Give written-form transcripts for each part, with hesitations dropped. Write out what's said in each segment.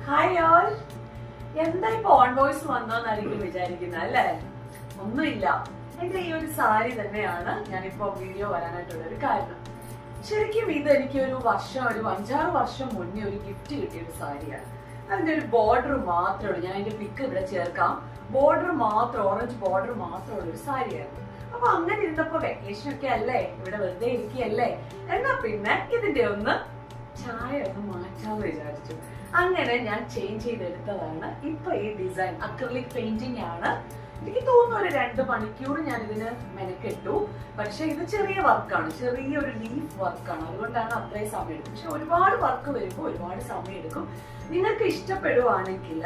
Hi all, എന്താ ഇപ്പൊ on voice വന്നോന്നായിരിക്കും വിചാരിക്കുന്നത് അല്ലേ? ഒന്നുമില്ല, എന്റെ ഈ ഒരു സാരി തന്നെയാണ് ഞാനിപ്പോ വീഡിയോ വരാനായിട്ടുള്ള ഒരു കാരണം. ശരിക്കും ഇത് എനിക്ക് ഒരു 5-6 വർഷം മുന്നേ ഒരു ഗിഫ്റ്റ് കിട്ടിയ ഒരു സാരിയാണ്. അതിന്റെ ഒരു ബോർഡർ മാത്രമേ ഉള്ളൂ, ഞാൻ അതിന്റെ പിക്ക് ഇവിടെ ചേർക്കാം. ബോർഡർ മാത്രം, ഓറഞ്ച് ബോർഡർ മാത്രമുള്ള ഒരു സാരിയായിരുന്നു. അപ്പൊ അങ്ങനെ ഇരുന്നപ്പോ വെക്കേഷൻ ഒക്കെ അല്ലേ, ഇവിടെ വെറുതെ ഇരിക്കുകയല്ലേ, എന്നാ പിന്നെ ഇതിന്റെ ഒന്ന് ചായ ഒന്ന് മാറ്റാന്ന് വിചാരിച്ചു. അങ്ങനെ ഞാൻ ചേഞ്ച് ചെയ്തെടുത്തതാണ് ഇപ്പൊ ഈ ഡിസൈൻ. അക്രിലിക് പെയിന്റിംഗ് ആണ്. എനിക്ക് തോന്നുന്നു ഒരു 2 മണിക്കൂർ ഞാൻ ഇതിന് മെനക്കെട്ടു. പക്ഷെ ഇത് ചെറിയ വർക്കാണ്, ചെറിയൊരു ലീഫ് വർക്കാണ്, അതുകൊണ്ടാണ് അത്രയും സമയം എടുക്കും. പക്ഷെ ഒരുപാട് വർക്ക് വരുമ്പോൾ ഒരുപാട് സമയം എടുക്കും. നിങ്ങൾക്ക് ഇഷ്ടപ്പെടുവാണെങ്കിൽ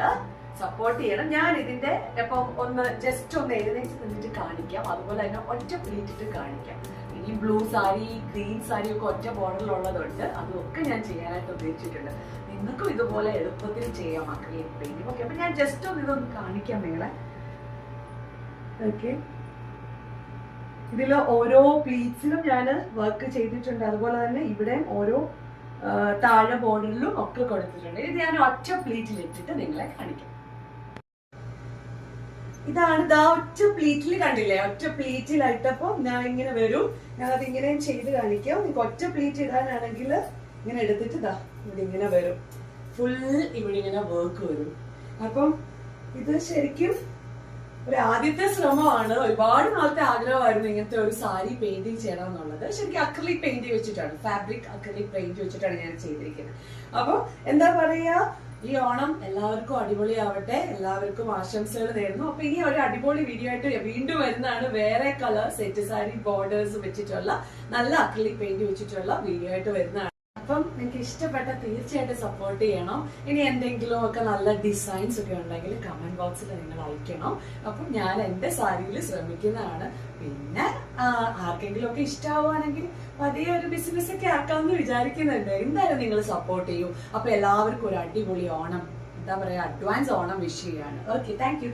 സപ്പോർട്ട് ചെയ്യണം. ഞാൻ ഇതിന്റെ ഇപ്പം ജസ്റ്റ് ഒന്ന് എഴുന്നേറ്റ് നിന്നിട്ട് കാണിക്കാം, അതുപോലെ തന്നെ ഒറ്റ പ്ലീറ്റിട്ട് കാണിക്കാം. ഇനി ബ്ലൂ സാരി, ഗ്രീൻ സാരി ഒക്കെ ഒറ്റ ബോർഡറിലുള്ളതുണ്ട്, അതൊക്കെ ഞാൻ ചെയ്യാനായിട്ട് ഉദ്ദേശിച്ചിട്ടുണ്ട്. നിങ്ങൾക്കും ഇതുപോലെ എളുപ്പത്തിൽ ചെയ്യാം അക്രിലിക് പെയിന്റിംഗ്. ഓക്കെ, അപ്പൊ ഞാൻ ജസ്റ്റ് ഒന്ന് ഇതൊന്ന് കാണിക്കാം നിങ്ങളെ. ഓക്കെ, ഇതില് ഓരോ പ്ലീറ്റ്സിലും ഞാൻ വർക്ക് ചെയ്തിട്ടുണ്ട്, അതുപോലെ തന്നെ ഇവിടെ ഓരോ താഴെ ബോർഡറിലും ഒക്കെ കൊടുത്തിട്ടുണ്ട്. ഇത് ഞാൻ ഒറ്റ പ്ലീറ്റിൽ ഇട്ടിട്ട് നിങ്ങളെ കാണിക്കാം. ഇതാണ് ഒറ്റ പ്ലീറ്റിൽ, കണ്ടില്ലേ? ഒറ്റ പ്ലീറ്റിലായിട്ടപ്പോ ഞാൻ ഇങ്ങനെ വരും. ഞാൻ അത് ഇങ്ങനെയും ചെയ്ത് കാണിക്കാം. നിങ്ങൾക്ക് ഒറ്റ പ്ലീറ്റ് ഇടാനാണെങ്കിൽ ഇങ്ങനെ എടുത്തിട്ട് ഇവിടെ ഇങ്ങനെ വരും. ഫുൾ ഇവിടെ ഇങ്ങനെ വർക്ക് വരും. അപ്പം ഇത് ശരിക്കും ഒരു ആദ്യത്തെ ശ്രമമാണ്. ഒരുപാട് നാളത്തെ ആഗ്രഹമായിരുന്നു ഇങ്ങനത്തെ ഒരു സാരി പെയിന്റിങ് ചെയ്യണം എന്നുള്ളത്. ശരിക്കും അക്രിലിക് പെയിന്റ് വെച്ചിട്ടാണ്, ഫാബ്രിക് അക്രിലിക് പെയിന്റ് വെച്ചിട്ടാണ് ഞാൻ ചെയ്തിരിക്കുന്നത്. അപ്പൊ എന്താ പറയാ, ഈ ഓണം എല്ലാവർക്കും അടിപൊളിയാവട്ടെ, എല്ലാവർക്കും ആശംസകൾ നേരുന്നു. അപ്പൊ ഇനി ഒരു അടിപൊളി വീഡിയോ ആയിട്ട് വീണ്ടും വരുന്നതാണ്. വേറെ കളർ സെറ്റ് സാരി ബോർഡേഴ്സ് വെച്ചിട്ടുള്ള നല്ല അക്രിലിക് പെയിന്റ് വെച്ചിട്ടുള്ള വീഡിയോ ആയിട്ട് വരുന്നതാണ്. അപ്പം നിങ്ങൾക്ക് ഇഷ്ടപ്പെട്ട തീർച്ചയായിട്ടും സപ്പോർട്ട് ചെയ്യണം. ഇനി എന്തെങ്കിലും ഒക്കെ നല്ല ഡിസൈൻസ് ഒക്കെ ഉണ്ടെങ്കിൽ കമന്റ് ബോക്സിൽ നിങ്ങൾ അയക്കണം. അപ്പം ഞാൻ എന്റെ സാരിയിൽ ശ്രമിക്കുന്നതാണ്. പിന്നെ ആർക്കെങ്കിലും ഒക്കെ ഇഷ്ടമാവുകയാണെങ്കിൽ പതിയെ ഒരു ബിസിനസ് ഒക്കെ ആക്കാമെന്ന് വിചാരിക്കുന്നുണ്ട്. എന്തായാലും നിങ്ങൾ സപ്പോർട്ട് ചെയ്യൂ. അപ്പൊ എല്ലാവർക്കും ഒരു അടിപൊളി ഓണം, എന്താ പറയാ, അഡ്വാൻസ് ഓണം വിഷ് ചെയ്യാണ്. Okay, thank you.